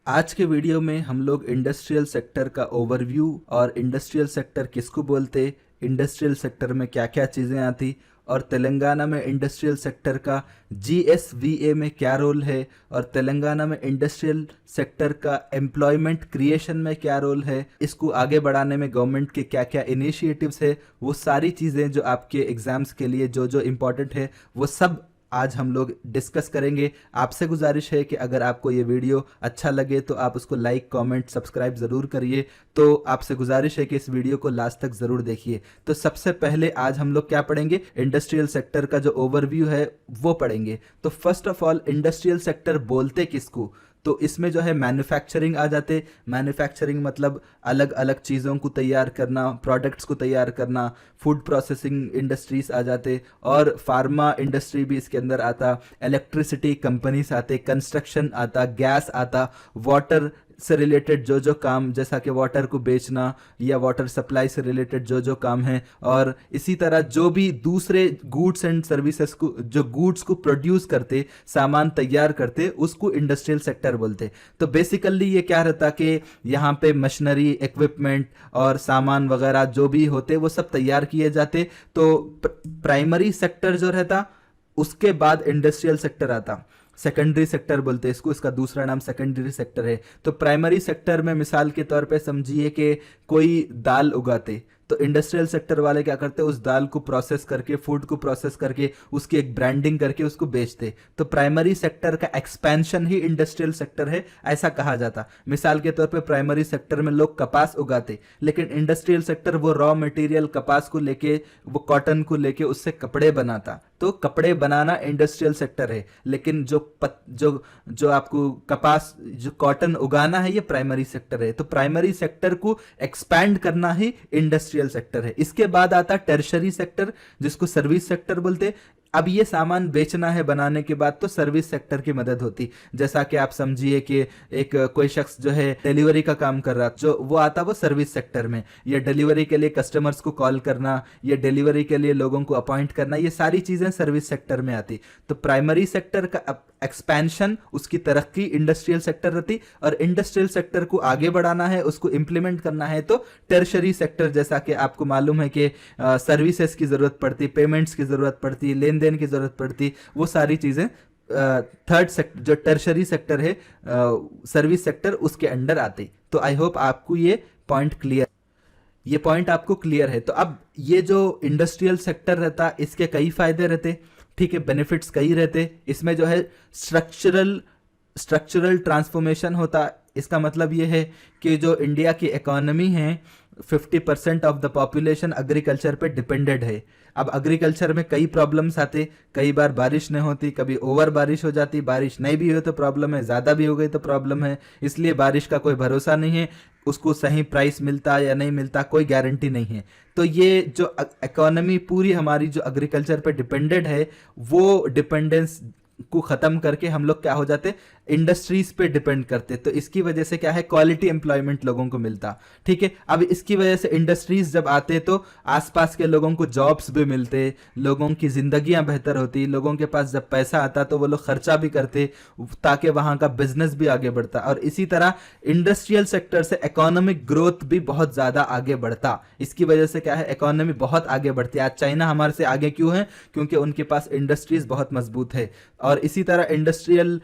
आज के वीडियो में हम लोग इंडस्ट्रियल सेक्टर का ओवरव्यू और इंडस्ट्रियल सेक्टर किसको बोलते, इंडस्ट्रियल सेक्टर में क्या क्या चीज़ें आती और तेलंगाना में इंडस्ट्रियल सेक्टर का जीएसवीए में क्या रोल है और तेलंगाना में इंडस्ट्रियल सेक्टर का एम्प्लॉयमेंट क्रिएशन में क्या रोल है, इसको आगे बढ़ाने में गवर्नमेंट के क्या क्या इनिशिएटिव्स है, वो सारी चीज़ें जो आपके एग्जाम्स के लिए जो जो इम्पोर्टेंट है वो सब आज हम लोग डिस्कस करेंगे। आपसे गुजारिश है कि अगर आपको ये वीडियो अच्छा लगे तो आप उसको लाइक कमेंट सब्सक्राइब ज़रूर करिए। तो आपसे गुजारिश है कि इस वीडियो को लास्ट तक ज़रूर देखिए। तो सबसे पहले आज हम लोग क्या पढ़ेंगे, इंडस्ट्रियल सेक्टर का जो ओवरव्यू है वो पढ़ेंगे। तो first of all industrial sector बोलते किसको, तो इसमें जो है मैन्युफैक्चरिंग आ जाते। मैन्युफैक्चरिंग मतलब अलग अलग चीज़ों को तैयार करना, प्रोडक्ट्स को तैयार करना, फूड प्रोसेसिंग इंडस्ट्रीज आ जाते और फार्मा इंडस्ट्री भी इसके अंदर आता, इलेक्ट्रिसिटी कंपनीज आते, कंस्ट्रक्शन आता, गैस आता, वाटर से रिलेटेड जो जो काम जैसा कि वाटर को बेचना या वाटर सप्लाई से रिलेटेड जो जो काम है, और इसी तरह जो भी दूसरे गुड्स एंड सर्विसेज को, जो गुड्स को प्रोड्यूस करते, सामान तैयार करते, उसको इंडस्ट्रियल सेक्टर बोलते। तो बेसिकली ये क्या रहता कि यहाँ पे मशीनरी इक्विपमेंट और सामान वगैरह जो भी होते वो सब तैयार किए जाते। तो प्राइमरी सेक्टर जो रहता, उसके बाद इंडस्ट्रियल सेक्टर आता। सेकेंडरी सेक्टर बोलते हैं इसको, इसका दूसरा नाम सेकेंडरी सेक्टर है। तो प्राइमरी सेक्टर में मिसाल के तौर पे समझिए कि कोई दाल उगाते, तो इंडस्ट्रियल सेक्टर वाले क्या करते, उस दाल को प्रोसेस करके, फूड को प्रोसेस करके, उसकी एक ब्रांडिंग करके उसको बेचते। तो प्राइमरी सेक्टर का एक्सपेंशन ही इंडस्ट्रियल सेक्टर है, ऐसा कहा जाता। मिसाल के तौर पे प्राइमरी सेक्टर में लोग कपास उगाते, लेकिन इंडस्ट्रियल सेक्टर वो रॉ मटेरियल कपास को लेके, वो कॉटन को लेके उससे कपड़े बनाता। तो कपड़े बनाना इंडस्ट्रियल सेक्टर है, लेकिन जो आपको कपास, जो कॉटन उगाना है, ये प्राइमरी सेक्टर है। तो प्राइमरी सेक्टर को एक्सपैंड करना ही इंडस्ट्रियल सेक्टर है। इसके बाद आता टर्शरी सेक्टर, जिसको सर्विस सेक्टर बोलते। अब ये सामान बेचना है बनाने के बाद, तो सर्विस सेक्टर की मदद होती। जैसा कि आप समझिए कि एक कोई शख्स जो है डिलीवरी का काम कर रहा, जो वो आता वो सर्विस सेक्टर में। ये डिलीवरी के लिए कस्टमर्स को कॉल करना, ये डिलीवरी के लिए लोगों को अपॉइंट करना, ये सारी चीज़ें सर्विस सेक्टर में आती। तो प्राइमरी सेक्टर का एक्सपेंशन, उसकी तरक्की इंडस्ट्रियल सेक्टर रहती, और इंडस्ट्रियल सेक्टर को आगे बढ़ाना है, उसको इंप्लीमेंट करना है, तो टर्शरी सेक्टर, जैसा कि आपको मालूम है कि सर्विसेज की ज़रूरत पड़ती, पेमेंट्स की ज़रूरत पड़ती, लेन देन की ज़रूरत पड़ती, वो सारी चीज़ें थर्ड सेक्टर, जो टर्शरी सेक्टर है, सर्विस सेक्टर, उसके अंडर आती। तो आई होप आपको ये पॉइंट आपको क्लियर है। तो अब ये जो इंडस्ट्रियल सेक्टर रहता, इसके कई फायदे रहते, ठीक है, बेनिफिट्स कई रहते। इसमें जो है स्ट्रक्चरल ट्रांसफॉर्मेशन होता। इसका मतलब ये है कि जो इंडिया की इकोनॉमी है, 50% ऑफ द पॉपुलेशन एग्रीकल्चर पे डिपेंडेड है। अब एग्रीकल्चर में कई प्रॉब्लम्स आते, कई बार बारिश नहीं होती, कभी ओवर बारिश हो जाती, बारिश नहीं भी हो तो प्रॉब्लम है, ज़्यादा भी हो गई तो प्रॉब्लम है। इसलिए बारिश का कोई भरोसा नहीं है, उसको सही प्राइस मिलता या नहीं मिलता कोई गारंटी नहीं है। तो ये जो इकोनॉमी पूरी हमारी जो एग्रीकल्चर पे डिपेंडेड है, वो डिपेंडेंस को ख़त्म करके हम लोग क्या हो जाते, इंडस्ट्रीज पे डिपेंड करते। तो इसकी वजह से क्या है, क्वालिटी एम्प्लॉयमेंट लोगों को मिलता, ठीक है। अब इसकी वजह से इंडस्ट्रीज जब आते तो आसपास के लोगों को जॉब्स भी मिलते, लोगों की जिंदगियां बेहतर होती, लोगों के पास जब पैसा आता तो वो लोग खर्चा भी करते, ताकि वहां का बिजनेस भी आगे बढ़ता। और इसी तरह इंडस्ट्रियल सेक्टर से इकोनॉमिक ग्रोथ भी बहुत ज़्यादा आगे बढ़ता। इसकी वजह से क्या है, इकोनॉमी बहुत आगे बढ़ती है। आज चाइना हमारे से आगे क्यों है, क्योंकि उनके पास इंडस्ट्रीज बहुत मजबूत है। और इसी तरह इंडस्ट्रियल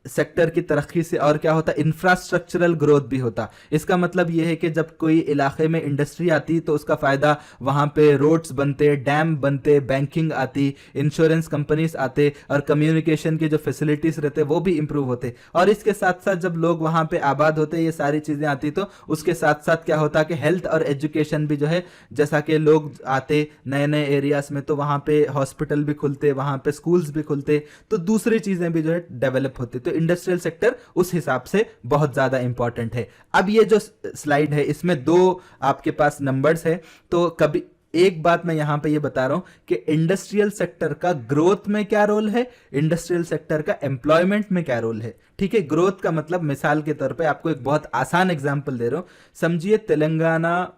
सेक्टर की तरक्की से और क्या होता, इंफ्रास्ट्रक्चरल ग्रोथ भी होता। इसका मतलब यह है कि जब कोई इलाके में इंडस्ट्री आती तो उसका फायदा, वहां पे रोड्स बनते, डैम बनते, बैंकिंग आती, इंश्योरेंस कंपनीज आते, और कम्युनिकेशन की जो फैसिलिटीज रहते वो भी इंप्रूव होते। और इसके साथ साथ जब लोग वहां पे आबाद होते, ये सारी चीजें आती, तो उसके साथ साथ क्या होता कि हेल्थ और एजुकेशन भी जो है, जैसा कि लोग आते नए नए एरियाज में, तो वहां पे हॉस्पिटल भी खुलते, वहां पे स्कूल्स भी खुलते, तो दूसरी चीजें भी जो है डेवलप होती। तो इंडस्ट्रियल सेक्टर उस हिसाब से बहुत ज्यादा इंपॉर्टेंट है। अब ये जो स्लाइड है, इसमें दो आपके पास नंबर्स है। तो कभी एक बात मैं यहां पे ये बता रहा हूं कि इंडस्ट्रियल सेक्टर का ग्रोथ में क्या रोल है, इंडस्ट्रियल सेक्टर का एम्प्लॉयमेंट में क्या रोल है, ठीक है। ग्रोथ का मतलब, मिसाल के तौर पे आपको एक बहुत आसान एग्जांपल दे रहा हूं। समझिए तेलंगाना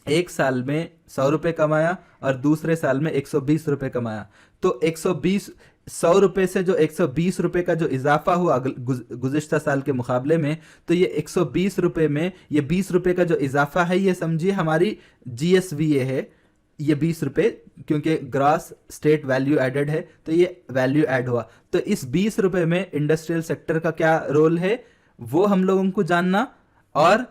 एक साल में 100 रुपए कमाया और दूसरे साल में 120 रुपए कमाया। तो 120 100 रुपए से जो 120 रुपए का जो इजाफा हुआ गुज़िश्ता साल के मुकाबले में, तो ये 120 रुपए में ये 20 रुपए का जो इजाफा है, ये समझिए हमारी GSVA है, ये 20 रुपए, क्योंकि ग्रॉस स्टेट वैल्यू एडेड है तो ये वैल्यू ऐड हुआ। तो इस 20 रुपए में इंडस्ट्रियल सेक्टर का क्या रोल है वो हम लोगों को जानना। और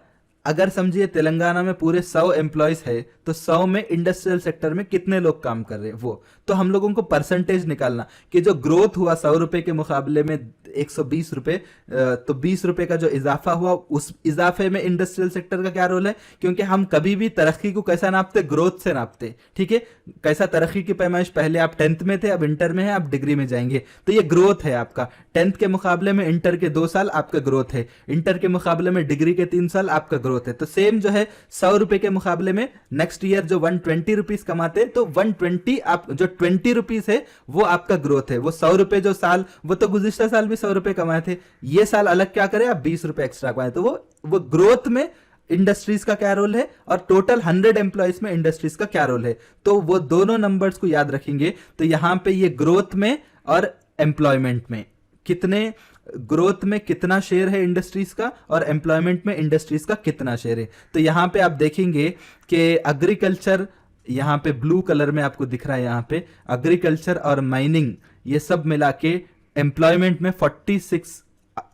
अगर समझिए तेलंगाना में पूरे 100 एम्प्लॉयज है तो 100 में इंडस्ट्रियल सेक्टर में कितने लोग काम कर रहे हैं, वो तो हम लोगों को परसेंटेज निकालना कि जो ग्रोथ हुआ 100 रुपए के मुकाबले में 120 रुपए, तो 20 रुपए का जो इजाफा हुआ उस इजाफे में इंडस्ट्रियल सेक्टर का क्या रोल है। क्योंकि हम कभी भी तरक्की को कैसा नापते, ग्रोथ से नापते, ठीक है। कैसा तरक्की की पैमाइश, पहले आप 10th में थे, अब इंटर में है, आप डिग्री में जाएंगे, तो ये ग्रोथ है आपका। 10th के मुकाबले में इंटर के 2 साल आपका ग्रोथ है, इंटर के मुकाबले में डिग्री के 3 साल आपका ग्रोथ है। तो सेम जो है 100 रुपए के मुकाबले में नेक्स्ट ईयर जो 120 रुपीज कमाते हैं, तो 120 आप जो 20 रुपीज है वो आपका ग्रोथ है। वो 100 रुपए जो साल, वो तो गुज़िश्ता साल भी 100 रुपए कमाए थे, ये साल अलग क्या करें, आप 20 रुपए एक्स्ट्रा कमाए, तो वो ग्रोथ में इंडस्ट्रीज का क्या रोल है और टोटल 100 एम्प्लॉयज में इंडस्ट्रीज का क्या रोल है। तो वो दोनों नंबर्स को याद रखेंगे। तो यहां पे ये ग्रोथ में और एम्प्लॉयमेंट में कितने, ग्रोथ में कितना शेयर है इंडस्ट्रीज का और एम्प्लॉयमेंट में इंडस्ट्रीज का कितना शेयर है। तो यहां पे आप देखेंगे कि एग्रीकल्चर, यहां पे ब्लू कलर में आपको दिख रहा है, यहां पे एग्रीकल्चर और माइनिंग ये सब मिला के एम्प्लॉयमेंट में 46,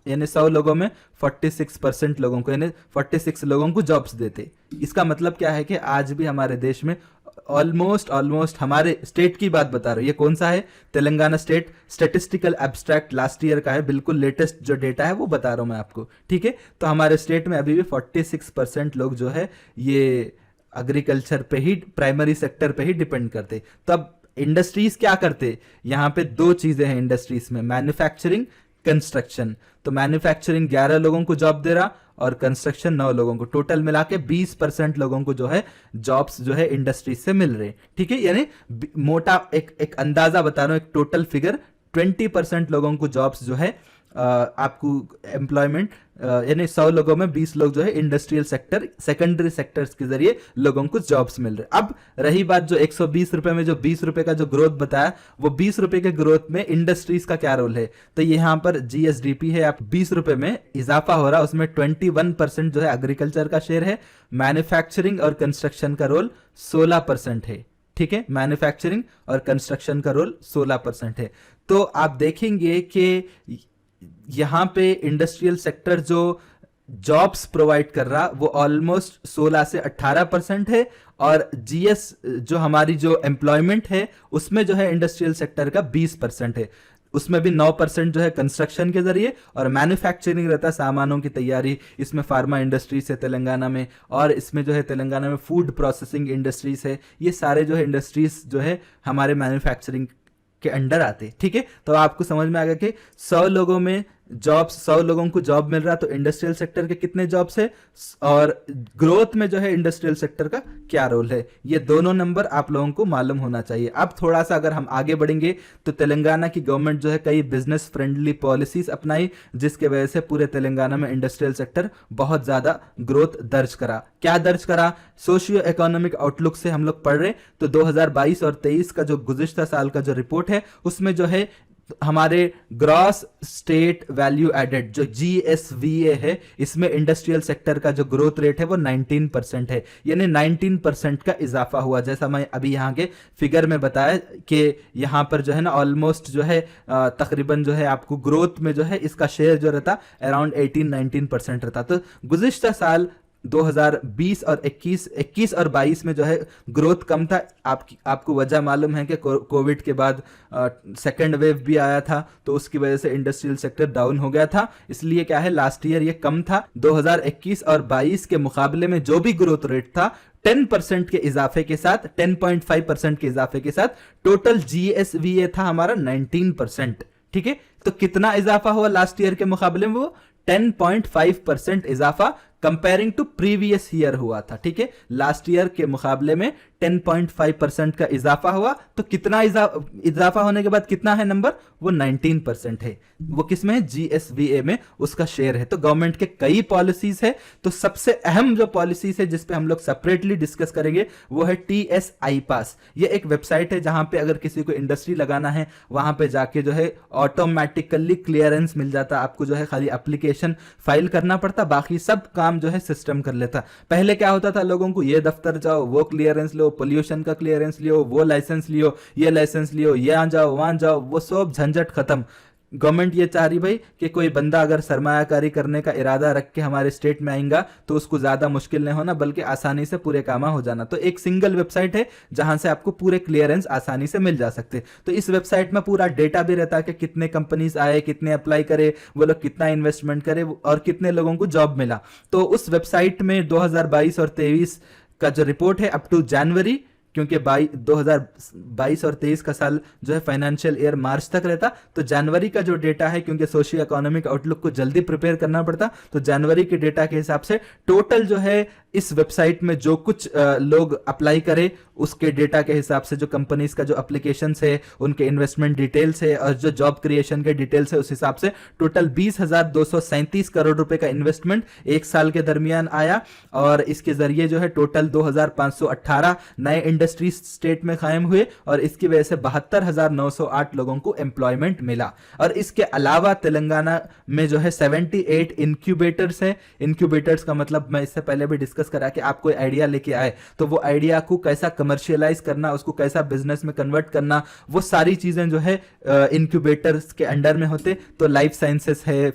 यानी 100 लोगों में 46% लोगों को, यानी 46 लोगों को जॉब्स देते। इसका मतलब क्या है कि आज भी हमारे देश में ऑलमोस्ट हमारे स्टेट की बात बता रहा हूं, ये कौन सा है, Telangana state statistical abstract last year का है, बिल्कुल लेटेस्ट जो डेटा है वो बता रहा हूं मैं आपको, ठीक है। तो हमारे स्टेट में अभी भी 46% लोग जो है ये एग्रीकल्चर पे ही, प्राइमरी सेक्टर पे ही डिपेंड करते। तब इंडस्ट्रीज क्या करते, यहाँ पे 2 चीजें हैं इंडस्ट्रीज में, मैन्युफैक्चरिंग, कंस्ट्रक्शन। तो मैन्युफैक्चरिंग 11 लोगों को जॉब दे रहा और कंस्ट्रक्शन 9 लोगों को, टोटल मिला के 20% लोगों को जो है जॉब्स जो है इंडस्ट्रीज से मिल रहे, ठीक है। यानी मोटा एक अंदाजा बता रहा हूं, एक टोटल फिगर, 20% लोगों को जॉब्स जो है आपको एम्प्लॉयमेंट, यानी 100 लोगों में 20 लोग जो है इंडस्ट्रियल सेक्टर, सेकेंडरी सेक्टर्स के जरिए लोगों को जॉब्स मिल रहे। अब रही बात जो 120 रुपए में जो 20 रुपए का जो ग्रोथ बताया, वो 20 रुपए के ग्रोथ में इंडस्ट्रीज का क्या रोल है। तो यहाँ पर GSDP है, आप 20 रुपए में इजाफा हो रहा, उसमें 21% जो है एग्रीकल्चर का शेयर है, मैन्युफैक्चरिंग और कंस्ट्रक्शन का रोल 16% है, ठीक है। मैन्युफैक्चरिंग और कंस्ट्रक्शन का रोल 16% है। तो आप देखेंगे कि यहां पे इंडस्ट्रियल सेक्टर जो जॉब्स प्रोवाइड कर रहा वो ऑलमोस्ट 16 से 18% है, और GS जो हमारी जो एम्प्लॉयमेंट है उसमें जो है इंडस्ट्रियल सेक्टर का 20% है, उसमें भी 9% जो है कंस्ट्रक्शन के जरिए, और मैन्युफैक्चरिंग रहता है सामानों की तैयारी, इसमें फार्मा इंडस्ट्रीज है तेलंगाना में, और इसमें जो है तेलंगाना में फूड प्रोसेसिंग इंडस्ट्रीज है। ये सारे जो है इंडस्ट्रीज जो है हमारे मैन्युफैक्चरिंग के अंडर आते, ठीक है। तो आपको समझ में आ गया कि 100 लोगों में जॉब्स, 100 लोगों को जॉब मिल रहा, तो इंडस्ट्रियल सेक्टर के कितने जॉब्स है और ग्रोथ में जो है इंडस्ट्रियल सेक्टर का क्या रोल है, ये दोनों नंबर आप लोगों को मालूम होना चाहिए। अब थोड़ा सा अगर हम आगे बढ़ेंगे तो तेलंगाना की गवर्नमेंट जो है कई बिजनेस फ्रेंडली पॉलिसीज अपनाई, जिसके वजह से पूरे तेलंगाना में इंडस्ट्रियल सेक्टर बहुत ज्यादा ग्रोथ दर्ज करा। क्या दर्ज करा, सोशियो इकोनॉमिक आउटलुक से हम लोग पढ़ रहे, तो 2022 और 23 का जो गुज़िश्ता साल का जो रिपोर्ट है उसमें जो है हमारे ग्रॉस स्टेट वैल्यू एडेड जो GSVA है, इसमें इंडस्ट्रियल सेक्टर का जो ग्रोथ रेट है वो 19% है, यानी 19% का इजाफा हुआ। जैसा मैं अभी यहाँ के फिगर में बताया कि यहाँ पर जो है ना ऑलमोस्ट जो है तकरीबन जो है आपको ग्रोथ में जो है इसका शेयर जो रहता अराउंड 18-19% रहता। तो गुज़िश्ता साल 2020 और 21 और 22 में जो है ग्रोथ कम था। आपको वजह मालूम है कि कोविड के बाद सेकेंड वेव भी आया था, तो उसकी वजह से इंडस्ट्रियल सेक्टर डाउन हो गया था, इसलिए क्या है लास्ट ईयर ये कम था। 2021 और 22 के मुकाबले में जो भी ग्रोथ रेट था 10% के इजाफे के साथ, 10.5% के इजाफे के साथ टोटल GSVA था हमारा 19%, ठीक है। तो कितना इजाफा हुआ लास्ट ईयर के मुकाबले में, वो 10.5% इजाफा कंपेयरिंग टू प्रीवियस ईयर हुआ था, ठीक है। लास्ट ईयर के मुकाबले में 10.5% का इजाफा हुआ। तो कितना इजाफा होने के बाद कितना है नंबर, वो 19% है। वो किसमें है, जीएसवीए में उसका शेयर है। तो गवर्नमेंट के कई पॉलिसीज है, तो सबसे अहम जो पॉलिसीज है जिसपे हम लोग सेपरेटली डिस्कस करेंगे वो है टीएसआई पास। ये एक वेबसाइट है जहां पे अगर किसी को इंडस्ट्री लगाना है वहां पे जाके जो है ऑटोमेटिकली क्लियरेंस मिल जाता। आपको जो है खाली एप्लीकेशन फाइल करना पड़ता, बाकी सब काम जो है सिस्टम कर लेता। पहले क्या होता था, लोगों को ये दफ्तर जाओ, वो क्लियरेंस लो, पोल्यूशन का क्लियरेंस लियो, वो लाइसेंस लियो, ये लाइसेंस लियो, यहाँ जाओ वहां जाओ, वो सब झंझट खत्म। गवर्नमेंट ये चाह रही भाई कि कोई बंदा अगर सरमायाकारी करने का इरादा रख के हमारे स्टेट में आएगा तो उसको ज्यादा मुश्किल नहीं होना, बल्कि आसानी से पूरे काम हो जाना। तो एक सिंगल वेबसाइट है जहां से आपको पूरे क्लियरेंस आसानी से मिल जा सकते। तो इस वेबसाइट में पूरा डेटा भी रहता है कि कितने कंपनीज आए, कितने अप्लाई करे, वो लोग कितना इन्वेस्टमेंट करे और कितने लोगों को जॉब मिला। तो उस वेबसाइट में 2022 और 23 का जो रिपोर्ट है अप टू जनवरी, क्योंकि 2022 और 23 का साल जो है फाइनेंशियल ईयर मार्च तक रहता, तो जनवरी का जो डेटा है, क्योंकि सोशियो इकोनॉमिक आउटलुक को जल्दी प्रिपेयर करना पड़ता, तो जनवरी के डेटा के हिसाब से टोटल जो है इस वेबसाइट में जो कुछ लोग अप्लाई करे उसके डेटा के हिसाब से जो कंपनीज का जो एप्लीकेशन है, उनके इन्वेस्टमेंट डिटेल्स है और जो जॉब क्रिएशन के डिटेल्स है, उस हिसाब से टोटल 20,237 करोड़ रुपए का इन्वेस्टमेंट एक साल के दरमियान आया। और इसके जरिए जो है टोटल 2,518 नए इंडस्ट्रीज स्टेट में कायम हुए और इसकी वजह से 72,908 लोगों को एम्प्लॉयमेंट मिला। और इसके अलावा तेलंगाना में जो है 78 इंक्यूबेटर्स है। इंक्यूबेटर्स का मतलब मैं इससे पहले भी डिस्कस करा कि आप कोई आइडिया लेके आए तो वो आइडिया को कैसा कमर्शियलाइज करना, उसको कैसा बिजनेस में कन्वर्ट करना, वो सारी चीजें जो है इंक्यूबेटर्स के अंडर में होते। तो लाइफ साइंसेस है,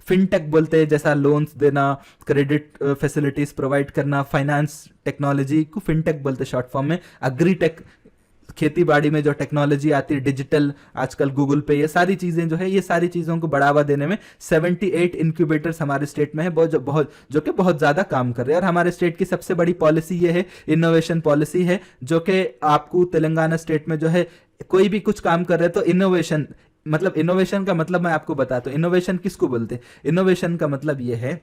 फिनटेक बोलते हैं, जैसा लोन्स देना, क्रेडिट फैसिलिटीज प्रोवाइड करना, फाइनेंस टेक्नोलॉजी को फिनटेक बोलते शॉर्ट फॉर्म में, एग्रीटेक खेती बाड़ी में जो टेक्नोलॉजी आती है, डिजिटल आजकल गूगल पे, ये सारी चीजें जो है, ये सारी चीजों को बढ़ावा देने में 78 इंक्यूबेटर्स हमारे स्टेट में है, जो कि बहुत ज्यादा काम कर रहे हैं। और हमारे स्टेट की सबसे बड़ी पॉलिसी ये है, इनोवेशन पॉलिसी है, जो कि आपको तेलंगाना स्टेट में जो है कोई भी कुछ काम कर रहे हैं तो इनोवेशन, मतलब इनोवेशन का मतलब मैं आपको बताता हूं, इनोवेशन किसको बोलते हैं। इनोवेशन का मतलब यह है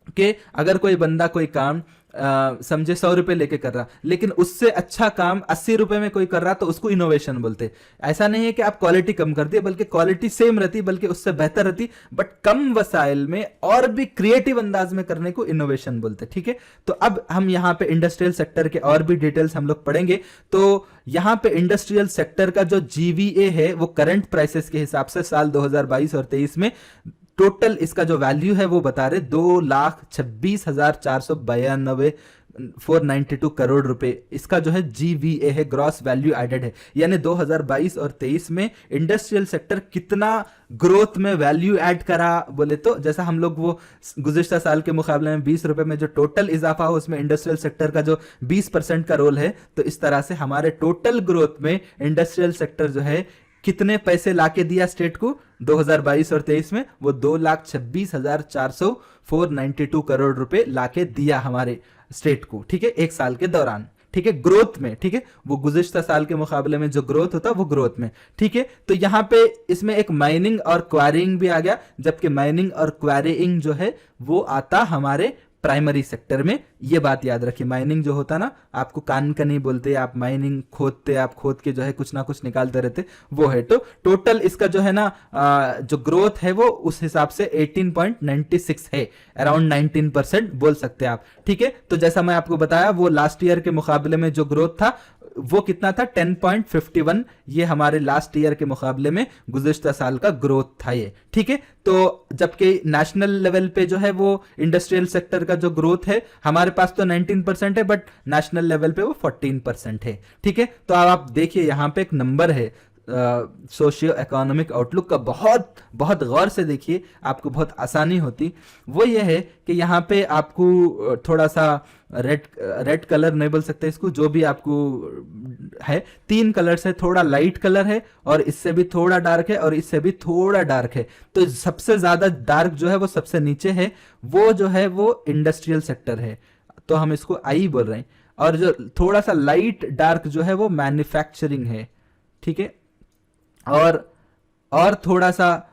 कि अगर कोई बंदा कोई काम समझे 100 रुपए लेके कर रहा, लेकिन उससे अच्छा काम 80 रुपए में कोई कर रहा, तो उसको इनोवेशन बोलते। ऐसा नहीं है कि आप क्वालिटी कम कर दिए, बल्कि क्वालिटी सेम रहती, बल्कि उससे बेहतर रहती, बट कम वसाइल में और भी क्रिएटिव अंदाज में करने को इनोवेशन बोलते। ठीक है, तो अब हम यहाँ पे इंडस्ट्रियल सेक्टर के और भी डिटेल्स हम लोग पढ़ेंगे। तो यहाँ पे इंडस्ट्रियल सेक्टर का जो जीवीए है वो करंट प्राइसेस के हिसाब से साल 2022 और 23 में टोटल इसका जो वैल्यू है वो बता रहे 2,26,492 492 करोड़ रुपए इसका जो है जीवीए है, ग्रॉस वैल्यू एडेड है। यानी 2022 और 23 में इंडस्ट्रियल सेक्टर कितना ग्रोथ में वैल्यू ऐड करा बोले तो, जैसा हम लोग वो गुज़िश्ता साल के मुकाबले में 20 रुपए में जो टोटल इजाफा हो उसमें इंडस्ट्रियल सेक्टर का जो 20% का रोल है, तो इस तरह से हमारे टोटल ग्रोथ में इंडस्ट्रियल सेक्टर जो है कितने पैसे लाके दिया स्टेट को 2022 और 23 में, वो 2,26,492 करोड़ रुपए लाके दिया हमारे स्टेट को। ठीक है, एक साल के दौरान। ठीक है, ग्रोथ में। ठीक है, वो गुज़िश्ता साल के मुकाबले में जो ग्रोथ होता वो ग्रोथ में। ठीक है, तो यहाँ पे इसमें एक माइनिंग और क्वारिंग भी आ गया, जबकि माइनिंग और क्वारिंग जो है वो आता हमारे प्राइमरी सेक्टर में। ये बात याद रखिए, माइनिंग जो होता ना, आपको कान का नहीं बोलते, आप माइनिंग खोदते, आप खोद के जो है कुछ ना कुछ निकालते रहते, वो है। तो टोटल इसका जो है ना जो ग्रोथ है वो उस हिसाब से 18.96 है, अराउंड 19% बोल सकते हैं आप। ठीक है, तो जैसा मैं आपको बताया वो लास्ट ईयर के मुकाबले में जो ग्रोथ था वो कितना था, 10.51। ये हमारे लास्ट ईयर के मुकाबले में गुज़िश्ता साल का ग्रोथ था ये। ठीक है, तो जबकि नेशनल लेवल पे जो है वो इंडस्ट्रियल सेक्टर का जो ग्रोथ है हमारे पास तो 19% है, बट नेशनल लेवल पे वो 14% है। ठीक है, तो अब आप देखिए यहाँ पे एक नंबर है सोशियो इकोनॉमिक आउटलुक का, बहुत बहुत गौर से देखिए, आपको बहुत आसानी होती। वो ये है कि यहाँ पे आपको थोड़ा सा रेड कलर नहीं बोल सकते इसको, जो भी आपको है, 3 कलर से थोड़ा लाइट कलर है और इससे भी थोड़ा डार्क है और इससे भी थोड़ा डार्क है। तो सबसे ज्यादा डार्क जो है वो सबसे नीचे है, वो जो है वो इंडस्ट्रियल सेक्टर है, तो हम इसको आई बोल रहे हैं। और जो थोड़ा सा लाइट डार्क जो है वो मैन्युफैक्चरिंग है। ठीक है, और थोड़ा सा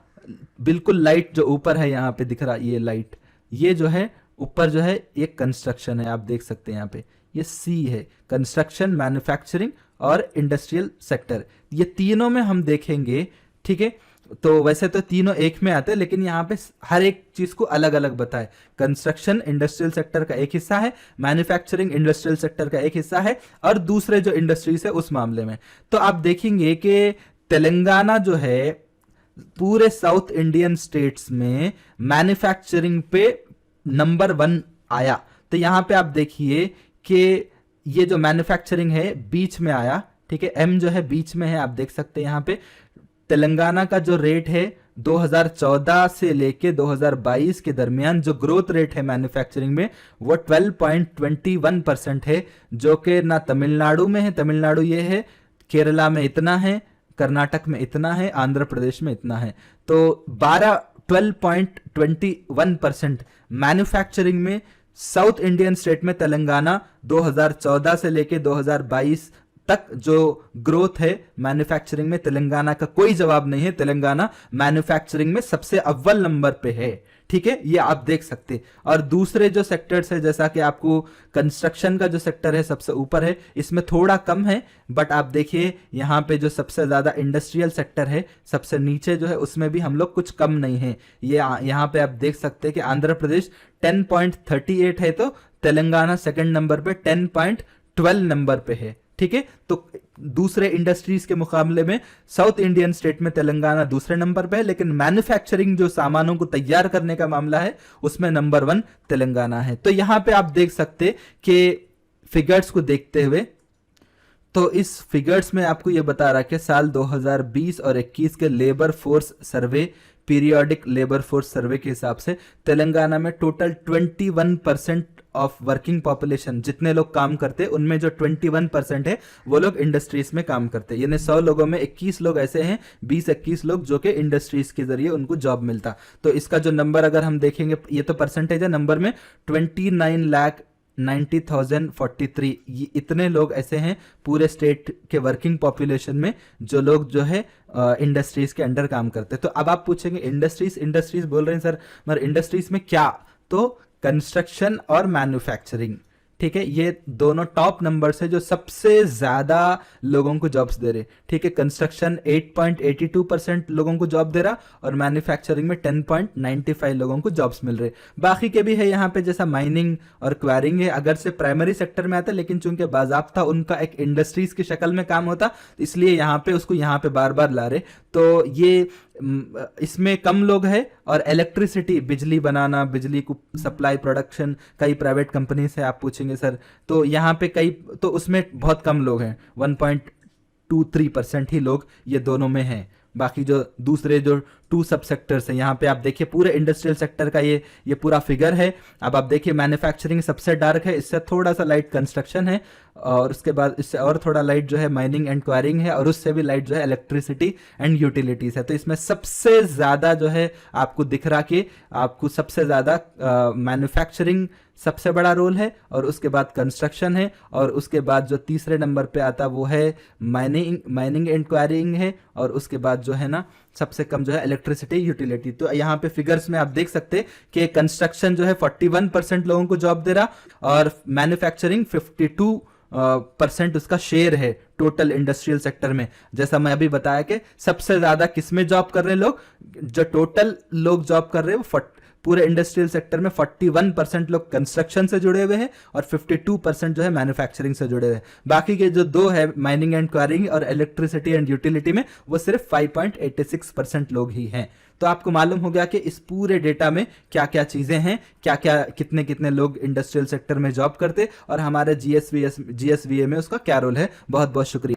बिल्कुल लाइट जो ऊपर है यहाँ पे दिख रहा, ये लाइट, ये जो है ऊपर जो है ये कंस्ट्रक्शन है, आप देख सकते हैं यहाँ पे ये सी है, कंस्ट्रक्शन, मैन्युफैक्चरिंग और इंडस्ट्रियल सेक्टर। ये तीनों में हम देखेंगे, ठीक है। तो वैसे तो तीनों एक में आते हैं, लेकिन यहाँ पे हर एक चीज को अलग अलग बताए। कंस्ट्रक्शन इंडस्ट्रियल सेक्टर का एक हिस्सा है, मैन्युफैक्चरिंग इंडस्ट्रियल सेक्टर का एक हिस्सा है, और दूसरे जो इंडस्ट्रीज है उस मामले में। तो आप देखेंगे कि तेलंगाना जो है पूरे साउथ इंडियन स्टेट्स में मैन्युफैक्चरिंग पे नंबर 1 आया। तो यहाँ पे आप देखिए कि ये जो मैन्युफैक्चरिंग है बीच में आया, ठीक है, एम जो है बीच में है, आप देख सकते हैं यहाँ पे। तेलंगाना का जो रेट है 2014 से लेके 2022 के दरमियान जो ग्रोथ रेट है मैन्युफैक्चरिंग में वो 12.21% है, जो कि ना तमिलनाडु में है, तमिलनाडु ये है, केरला में इतना है, कर्नाटक में इतना है, आंध्र प्रदेश में इतना है। तो 12.21% मैन्युफैक्चरिंग में साउथ इंडियन स्टेट में तेलंगाना 2014 से लेके 2022 तक जो ग्रोथ है मैन्युफैक्चरिंग में, तेलंगाना का कोई जवाब नहीं है। तेलंगाना मैन्युफैक्चरिंग में सबसे अव्वल नंबर पे है, ठीक है, ये आप देख सकते। और दूसरे जो सेक्टर्स है, जैसा कि आपको कंस्ट्रक्शन का जो सेक्टर है सबसे ऊपर है, इसमें थोड़ा कम है, बट आप देखिए यहाँ पे जो सबसे ज्यादा इंडस्ट्रियल सेक्टर है सबसे नीचे जो है उसमें भी हम लोग कुछ कम नहीं है। ये यहाँ पे आप देख सकते हैं कि आंध्र प्रदेश 10.38 है, तो तेलंगाना सेकंड नंबर पे 10.12 नंबर पे है, ठीक है। तो दूसरे इंडस्ट्रीज के मुकाबले में साउथ इंडियन स्टेट में तेलंगाना दूसरे नंबर पे है, लेकिन मैन्युफैक्चरिंग जो सामानों को तैयार करने का मामला है उसमें नंबर 1 तेलंगाना है। तो यहां पे आप देख सकते कि फिगर्स को देखते हुए, तो इस फिगर्स में आपको यह बता रहा कि साल 2020 और 21 के labour force survey, periodic labour force survey के हिसाब से तेलंगाना में टोटल 21% ऑफ वर्किंग पॉपुलेशन, जितने लोग काम करते हैं उनमें जो 21% है वो लोग इंडस्ट्रीज में काम करते हैं। यानी 100 लोगों में 21 लोग ऐसे हैं, 20-21 लोग जो कि इंडस्ट्रीज के जरिए उनको जॉब मिलता। तो इसका जो नंबर अगर हम देखेंगे, ये तो परसेंटेज है, नंबर में 29,90,043, ये इतने लोग ऐसे हैं पूरे स्टेट के वर्किंग पॉपुलेशन में जो लोग जो है इंडस्ट्रीज के अंडर काम करते हैं। तो अब आप पूछेंगे इंडस्ट्रीज बोल रहे हैं सर, मगर इंडस्ट्रीज में क्या? तो कंस्ट्रक्शन और मैन्युफैक्चरिंग, ठीक है, ये दोनों टॉप नंबर्स है जो सबसे ज्यादा लोगों को जॉब्स दे रहे, ठीक है। कंस्ट्रक्शन 8.82% लोगों को जॉब दे रहा और मैन्युफैक्चरिंग में 10.95 लोगों को जॉब्स मिल रहे। बाकी के भी है यहाँ पे, जैसा माइनिंग और क्वारिंग है, अगर से प्राइमरी सेक्टर में आता है, लेकिन चूंकि बाजाब्ता उनका एक इंडस्ट्रीज की शक्ल में काम होता, इसलिए यहाँ पे उसको यहाँ पे बार बार ला रहे। तो ये इसमें कम लोग हैं, और इलेक्ट्रिसिटी, बिजली बनाना, बिजली को सप्लाई, प्रोडक्शन, कई प्राइवेट कंपनी से आप पूछेंगे सर, तो यहाँ पे कई, तो उसमें बहुत कम लोग हैं, 1.23% ही लोग ये दोनों में हैं। बाकी जो दूसरे जो 2 सब सेक्टर्स हैं, यहाँ पे आप देखिए पूरे इंडस्ट्रियल सेक्टर का ये पूरा फिगर है। अब आप देखिए मैन्युफैक्चरिंग सबसे डार्क है, इससे थोड़ा सा लाइट कंस्ट्रक्शन है, और उसके बाद इससे और थोड़ा लाइट जो है माइनिंग एंड क्वारिंग है, और उससे भी लाइट जो है इलेक्ट्रिसिटी एंड यूटिलिटीज है। तो इसमें सबसे ज्यादा जो है आपको दिख रहा कि आपको सबसे ज्यादा मैन्युफैक्चरिंग सबसे बड़ा रोल है, और उसके बाद कंस्ट्रक्शन है, और उसके बाद जो तीसरे नंबर पे आता वो है माइनिंग एंड क्वारिंग है, और उसके बाद जो है ना सबसे कम जो है इलेक्ट्रिसिटी यूटिलिटी। तो यहाँ पे फिगर्स में आप देख सकते कि कंस्ट्रक्शन जो है 41% लोगों को जॉब दे रहा, और मैन्युफैक्चरिंग 52% उसका शेयर है टोटल इंडस्ट्रियल सेक्टर में। जैसा मैं अभी बताया कि सबसे ज्यादा किसमें जॉब कर रहे हैं लोग, जो टोटल लोग जॉब कर रहे हैं वो पूरे इंडस्ट्रियल सेक्टर में 41% लोग कंस्ट्रक्शन से जुड़े हुए हैं, और 52% जो है मैन्युफैक्चरिंग से जुड़े हुए हैं। बाकी के जो 2 है माइनिंग एंड क्वारिंग और इलेक्ट्रिसिटी एंड यूटिलिटी में, वो सिर्फ 5.86% लोग ही हैं। तो आपको मालूम हो गया कि इस पूरे डेटा में क्या क्या चीजें हैं, क्या क्या कितने कितने लोग इंडस्ट्रियल सेक्टर में जॉब करते, और हमारे जीएसवीए में उसका क्या रोल है। बहुत बहुत शुक्रिया।